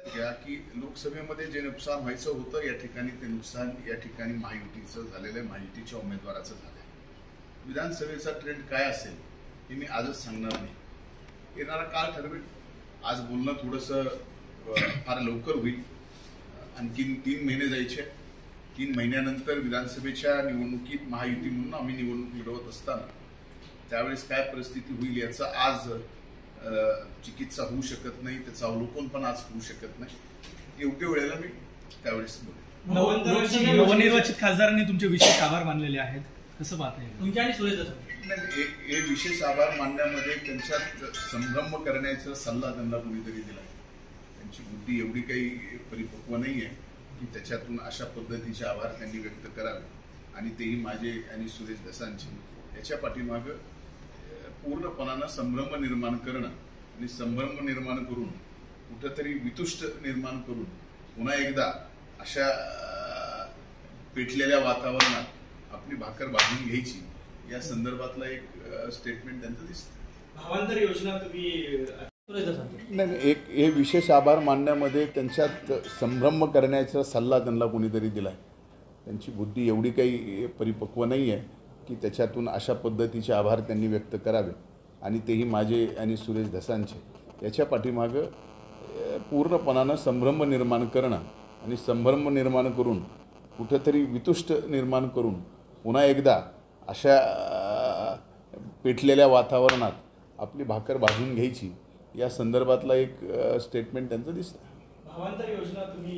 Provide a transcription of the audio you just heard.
घ्या की लोकसभेमध्ये जे नुकसान व्हायचं होतं या ठिकाणी ते नुकसान या ठिकाणी महायुतीचं झालेलं आहे, महायुतीच्या उमेदवाराचं झालं आहे। विधानसभेचा ट्रेंड काय असेल हे मी आजच सांगणार नाही, येणारा काळ ठरवेल। आज बोलणं थोडंसं फार लवकर होईल, आणखीन 3 महिने जायचे। 3 महिन्यानंतर विधानसभेच्या निवडणुकीत महायुती म्हणून आम्ही निवडणूक लढवत असताना त्यावेळेस काय परिस्थिती होईल याचं आज चिकित्सा होऊ शकत नाही, त्याचं अवलोकन पण आज होऊ शकत नाही। योग्य वेळेला मी त्यावेळेस बोलेन। नवनिर्वाचित खासदारांनी तुमचे विशेष आभार मानलेले आहेत, कसं पाहताय तुमच्या आणि सुरेश हे विशेष आभार मानण्यामध्ये त्यांच्यात संभ्रम करण्याचा सल्ला त्यांना कोणीतरी दिला। त्यांची बुद्धी एवढी काही परिपक्व नाही आहे की त्याच्यातून अशा पद्धतीचे आभार त्यांनी व्यक्त करावे, आणि तेही माझे आणि सुरेश दसांचे। याच्या पाठीमागं पूर्णपणानं संभ्रम निर्माण करणं आणि संभ्रम निर्माण करून कुठंतरी वितुष्ट निर्माण करून पुन्हा एकदा अशा पेटलेल्या वातावरणात आपली भाकर भाजून घ्यायची या संदर्भातला एक स्टेटमेंट त्यांचं दिसतं। भावांतर योजना तुम्ही नाही, एक हे विशेष आभार मानण्यामध्ये त्यांच्यात संभ्रम करण्याचा सल्ला त्यांना कोणीतरी दिला आहे। त्यांची बुद्धी एवढी काही परिपक्व नाही आहे की त्याच्यातून अशा पद्धतीचे आभार त्यांनी व्यक्त करावे, आणि तेही माझे आणि सुरेश दसांचे। याच्या पाठीमागं पूर्णपणानं संभ्रम निर्माण करणं आणि संभ्रम निर्माण करून कुठंतरी वितुष्ट निर्माण करून पुन्हा एकदा अशा पेटलेल्या वातावरणात आपली भाकर भाजून घ्यायची या संदर्भातला एक स्टेटमेंट त्यांचं दिसतं। भावांतर योजना तुम्ही